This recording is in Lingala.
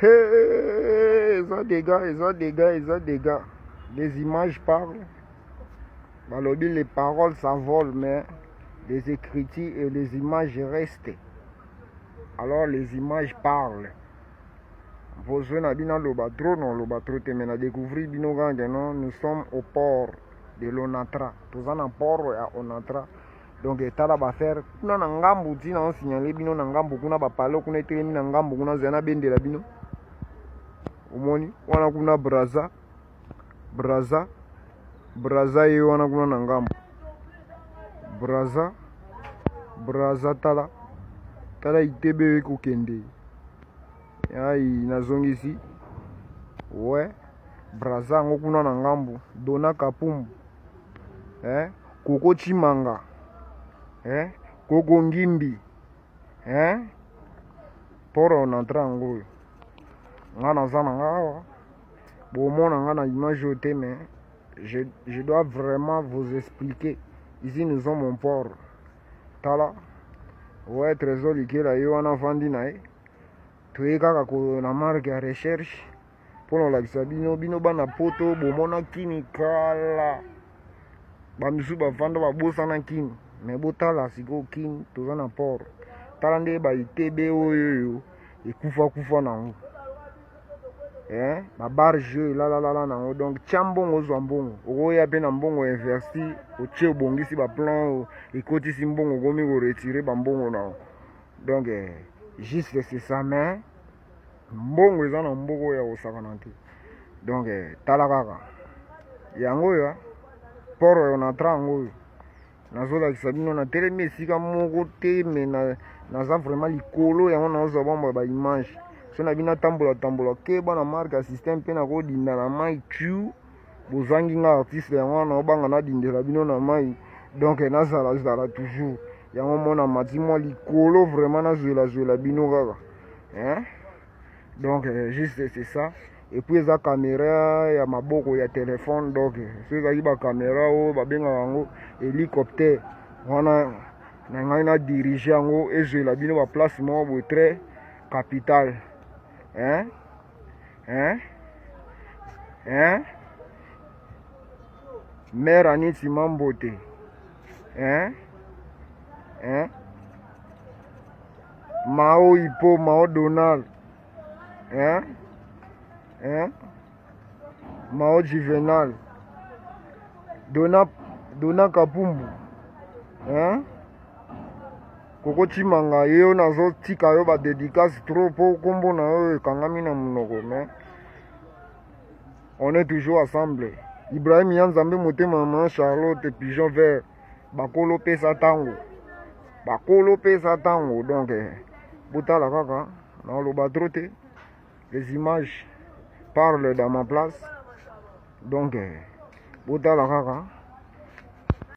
Hey, ils ont des gars. Les images parlent. Les paroles s'envolent, mais les écritures et les images restent. Alors les images parlent. Nous sommes au port de l'Onatra. Nous sommes au port à Onatra. Donc tala ba faire kuna na ngambu tina on signaler bino na ngambu kuna ba palo kuna etelemi na ngambu kuna zana bendela bino. Omoni wana kuna braza ye wana kuna na ngambu. Braza tala itebe ko kende. Ai nazongisi. Ouais. Braza ngo kuna na ngambu. Dona Kapumbu. Koko Chimanga. Koko Ngimbi. Pour on entre en gros. Ngana zana ngawa. Bon mon ngana image au mais je dois vraiment vous expliquer. Ici nous sommes en port. Tala. Ouais, trésor likela yo wana vandi na e. Tueka ko na marque à recherche. Pour la bino bana poto bomona kini kala. Bamisu bavanda babosa na kini. Mais botala siko kini toza na port. Tala nde ba itebe oyo ekufa nango. Ba barge la nango. Donc chambongo zo mbongo. Oya pe na mbongo investi oche obongisi ba plan ekoti si mbongo gomi ko retirer ba mbongo na. Donc juste c'est ça mais mbongo eza na mbongo ya osakana te. Donc tala kaka. Yango ya port on entra ngo. Nazola kisabino na telemi esika moko te mais naza vraiment likolo yango nazo bomba ba image. So na bina tambola ke bana marque assistant pe na ko dinda na mai tu bozangi nga artiste yango na obanga na dindela bino na mai. Donc nazala toujours yango mona mati mo likolo vraiment nazoela bino kaka. Donc juste c'est ça. Et puis la caméra ya maboko ya téléphone donc c'est ça qui ba caméra o ba benga yango hélicoptère wana na ngai na diriger yango et je la bino ba place mo bo très capital mère Aniti Mambote Mao Ipo Mao Donald Mao Juvenal Dona Kapumbu Koko Chimanga yo nazo tika yo ba dédicace trop po kombo na yo kangami na munoko mais on est toujours ensemble. Ibrahim Yanzambe motema maman Charlotte Pigeon Vert bakolo pesa tango donc botala kaka na lo batrote. Les images parlent dans ma place. Donc, botala kaka.